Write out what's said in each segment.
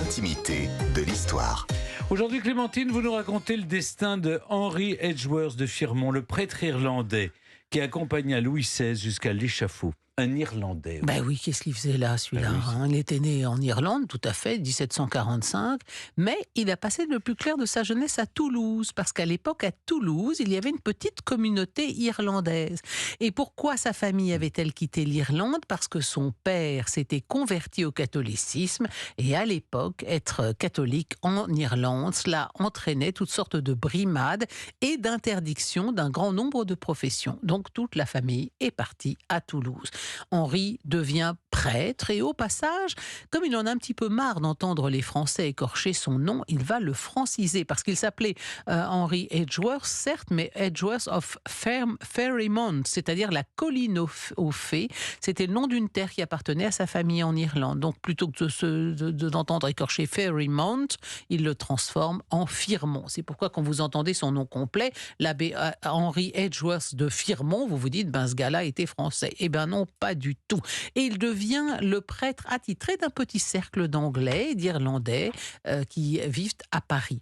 L'intimité de l'histoire. Aujourd'hui, Clémentine, vous nous racontez le destin de Henry Edgeworth de Firmont, le prêtre irlandais qui accompagna Louis XVI jusqu'à l'échafaud. Un Irlandais. Ben oui, qu'est-ce qu'il faisait là, celui-là, Ben oui. hein? Il était né en Irlande, tout à fait, 1745, mais il a passé le plus clair de sa jeunesse à Toulouse, parce qu'à l'époque, à Toulouse, il y avait une petite communauté irlandaise. Et pourquoi sa famille avait-elle quitté l'Irlande? Parce que son père s'était converti au catholicisme, et à l'époque, être catholique en Irlande, cela entraînait toutes sortes de brimades et d'interdictions d'un grand nombre de professions. Donc toute la famille est partie à Toulouse. Henri devient prêtre et au passage, comme il en a un petit peu marre d'entendre les Français écorcher son nom, il va le franciser parce qu'il s'appelait Henry Edgeworth, certes, mais Edgeworth of Ferrymount, c'est-à-dire la colline aux fées. C'était le nom d'une terre qui appartenait à sa famille en Irlande. Donc plutôt que d'entendre écorcher Ferrymount, il le transforme en Firmont. C'est pourquoi quand vous entendez son nom complet, l'abbé Henry Edgeworth de Firmont, vous vous dites, ce gars-là était français. Eh bien non, pas du tout. Et il devient le prêtre attitré d'un petit cercle d'Anglais et d'Irlandais qui vivent à Paris.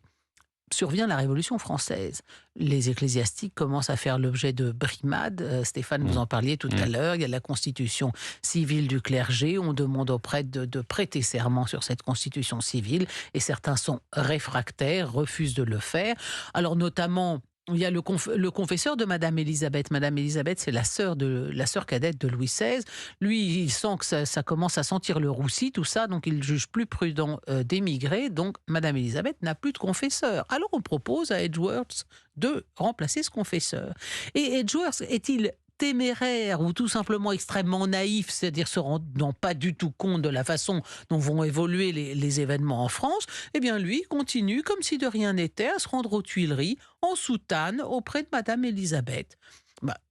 Survient la Révolution française. Les ecclésiastiques commencent à faire l'objet de brimades. Stéphane, vous en parliez tout à l'heure. Il y a la constitution civile du clergé. On demande aux prêtres de prêter serment sur cette constitution civile et certains sont réfractaires, refusent de le faire. Alors notamment, il y a le confesseur de Madame Élisabeth. Madame Élisabeth, c'est la sœur cadette de Louis XVI. Lui, il sent que ça commence à sentir le roussi, tout ça, donc il juge plus prudent d'émigrer. Donc, Madame Élisabeth n'a plus de confesseur. Alors, on propose à Edgeworth de remplacer ce confesseur. Et Edgeworth est-il téméraire ou tout simplement extrêmement naïf, c'est-à-dire se rendant pas du tout compte de la façon dont vont évoluer les événements en France, eh bien lui continue comme si de rien n'était à se rendre aux Tuileries en soutane auprès de Madame Élisabeth.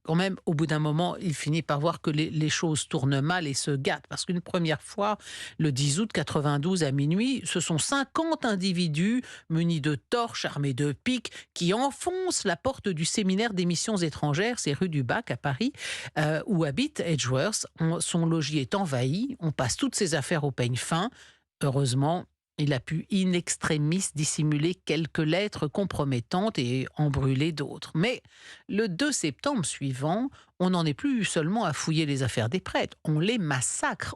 Quand même, au bout d'un moment, il finit par voir que les choses tournent mal et se gâtent. Parce qu'une première fois, le 10 août 92 à minuit, ce sont 50 individus munis de torches, armés de piques, qui enfoncent la porte du séminaire des missions étrangères, c'est rue du Bac à Paris, où habite Edgeworth. Son logis est envahi, on passe toutes ses affaires au peigne fin. Heureusement, il a pu in extremis dissimuler quelques lettres compromettantes et en brûler d'autres. Mais le 2 septembre suivant, on n'en est plus seulement à fouiller les affaires des prêtres. On les massacre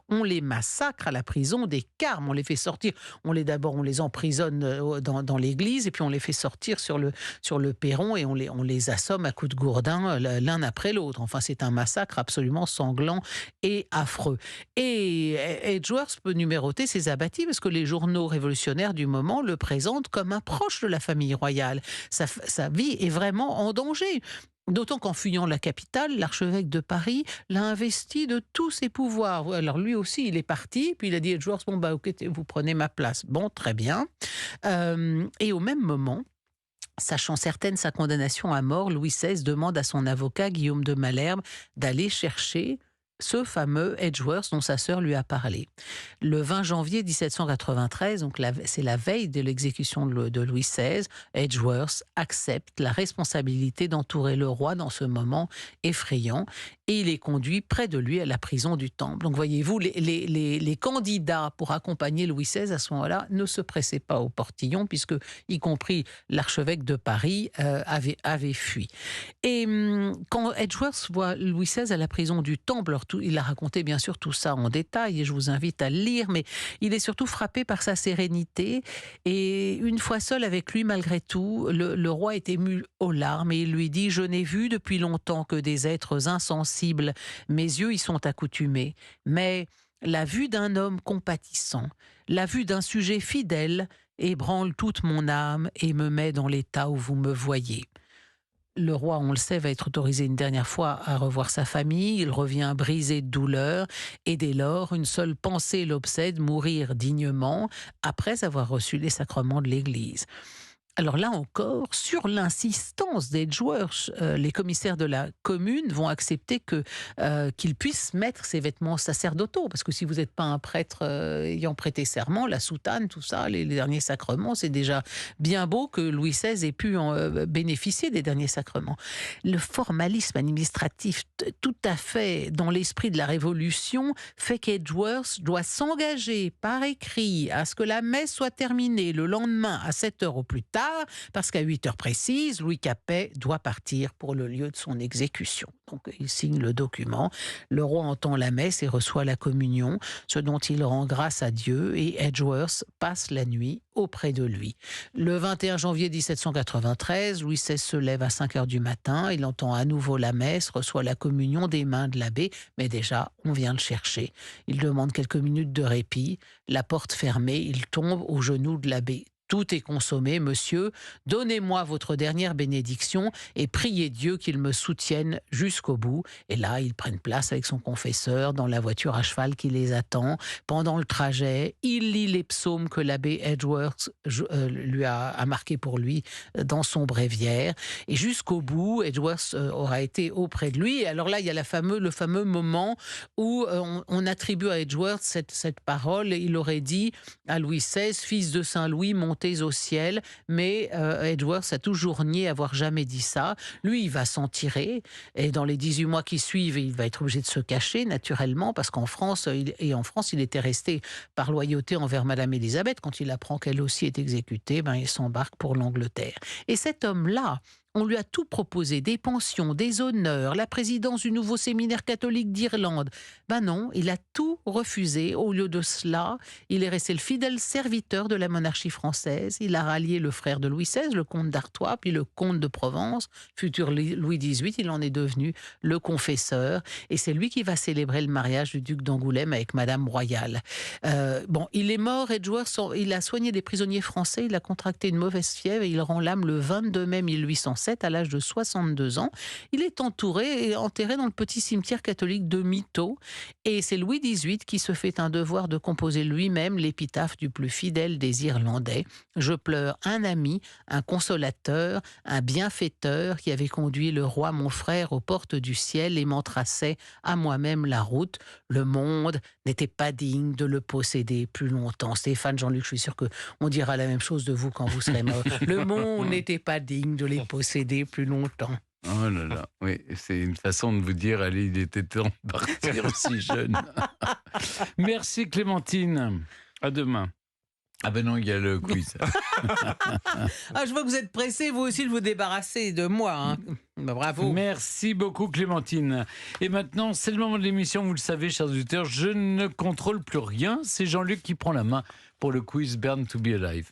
à la prison des Carmes. On les fait sortir. On les emprisonne dans l'église et puis on les fait sortir sur le perron et on les assomme à coups de gourdin l'un après l'autre. Enfin, c'est un massacre absolument sanglant et affreux. Et Edgeworth peut numéroter ses abattis parce que les journaux révolutionnaires du moment le présentent comme un proche de la famille royale. Sa vie est vraiment en danger. D'autant qu'en fuyant la capitale, l'archevêque de Paris l'a investi de tous ses pouvoirs. Alors lui aussi, il est parti, puis il a dit à Edgeworth, ok, vous prenez ma place. Bon, très bien. Et au même moment, sachant certaine sa condamnation à mort, Louis XVI demande à son avocat, Guillaume de Malherbe, d'aller chercher ce fameux Edgeworth dont sa sœur lui a parlé. Le 20 janvier 1793, donc c'est la veille de l'exécution de Louis XVI, Edgeworth accepte la responsabilité d'entourer le roi dans ce moment effrayant et il est conduit près de lui à la prison du Temple. Donc voyez-vous, les candidats pour accompagner Louis XVI à ce moment-là ne se pressaient pas au portillon puisque, y compris l'archevêque de Paris, avait fui. Et quand Edgeworth voit Louis XVI à la prison du Temple, il a raconté bien sûr tout ça en détail et je vous invite à le lire, mais il est surtout frappé par sa sérénité et une fois seul avec lui, malgré tout, le roi est ému aux larmes et il lui dit « Je n'ai vu depuis longtemps que des êtres insensibles, mes yeux y sont accoutumés, mais la vue d'un homme compatissant, la vue d'un sujet fidèle ébranle toute mon âme et me met dans l'état où vous me voyez. » Le roi, on le sait, va être autorisé une dernière fois à revoir sa famille. Il revient brisé de douleur et dès lors, une seule pensée l'obsède, mourir dignement après avoir reçu les sacrements de l'Église. Alors là encore, sur l'insistance d'Edgeworth, les commissaires de la commune vont accepter qu'il puisse mettre ses vêtements sacerdotaux. Parce que si vous n'êtes pas un prêtre ayant prêté serment, la soutane, tout ça, les derniers sacrements, c'est déjà bien beau que Louis XVI ait pu bénéficier des derniers sacrements. Le formalisme administratif tout à fait dans l'esprit de la Révolution fait qu'Edgeworth doit s'engager par écrit à ce que la messe soit terminée le lendemain à 7 heures au plus tard, parce qu'à 8 heures précises, Louis Capet doit partir pour le lieu de son exécution. Donc il signe le document, le roi entend la messe et reçoit la communion, ce dont il rend grâce à Dieu, et Edgeworth passe la nuit auprès de lui. Le 21 janvier 1793, Louis XVI se lève à 5 heures du matin, il entend à nouveau la messe, reçoit la communion des mains de l'abbé, mais déjà on vient le chercher. Il demande quelques minutes de répit, la porte fermée, il tombe aux genoux de l'abbé. Tout est consommé, monsieur. Donnez-moi votre dernière bénédiction et priez Dieu qu'il me soutienne jusqu'au bout. Et là, ils prennent place avec son confesseur dans la voiture à cheval qui les attend. Pendant le trajet, il lit les psaumes que l'abbé Edgeworth lui a marqués pour lui dans son bréviaire. Et jusqu'au bout, Edgeworth aura été auprès de lui. Et alors là, il y a le fameux moment où on attribue à Edgeworth cette parole. Il aurait dit à Louis XVI, fils de Saint-Louis, montez au ciel, mais Edgeworth a toujours nié avoir jamais dit ça. Lui, il va s'en tirer, et dans les 18 mois qui suivent, il va être obligé de se cacher, naturellement, parce qu'en France, il était resté par loyauté envers Madame Élisabeth. Quand il apprend qu'elle aussi est exécutée, il s'embarque pour l'Angleterre. Et cet homme-là, on lui a tout proposé, des pensions, des honneurs, la présidence du nouveau séminaire catholique d'Irlande. Non, il a tout refusé. Au lieu de cela, il est resté le fidèle serviteur de la monarchie française. Il a rallié le frère de Louis XVI, le comte d'Artois, puis le comte de Provence, futur Louis XVIII. Il en est devenu le confesseur. Et c'est lui qui va célébrer le mariage du duc d'Angoulême avec Madame Royale. Il est mort, Edgeworth. Il a soigné des prisonniers français. Il a contracté une mauvaise fièvre et il rend l'âme le 22 mai 1807 à l'âge de 62 ans. Il est enterré dans le petit cimetière catholique de Mito. Et c'est Louis XVIII qui se fait un devoir de composer lui-même l'épitaphe du plus fidèle des Irlandais. Je pleure un ami, un consolateur, un bienfaiteur qui avait conduit le roi mon frère aux portes du ciel et m'en traçait à moi-même la route. Le monde n'était pas digne de le posséder plus longtemps. Stéphane, Jean-Luc, je suis sûr qu'on dira la même chose de vous quand vous serez mort. Le monde n'était pas digne de les posséder plus longtemps. Oh là là, oui, c'est une façon de vous dire, allez, il était temps de partir aussi jeune. Merci Clémentine, à demain. Ah ben non, il y a le quiz. Je vois que vous êtes pressé, vous aussi, de vous débarrasser de moi. Bravo. Merci beaucoup Clémentine. Et maintenant, c'est le moment de l'émission, vous le savez, chers auditeurs, je ne contrôle plus rien, c'est Jean-Luc qui prend la main pour le quiz Born to be Alive.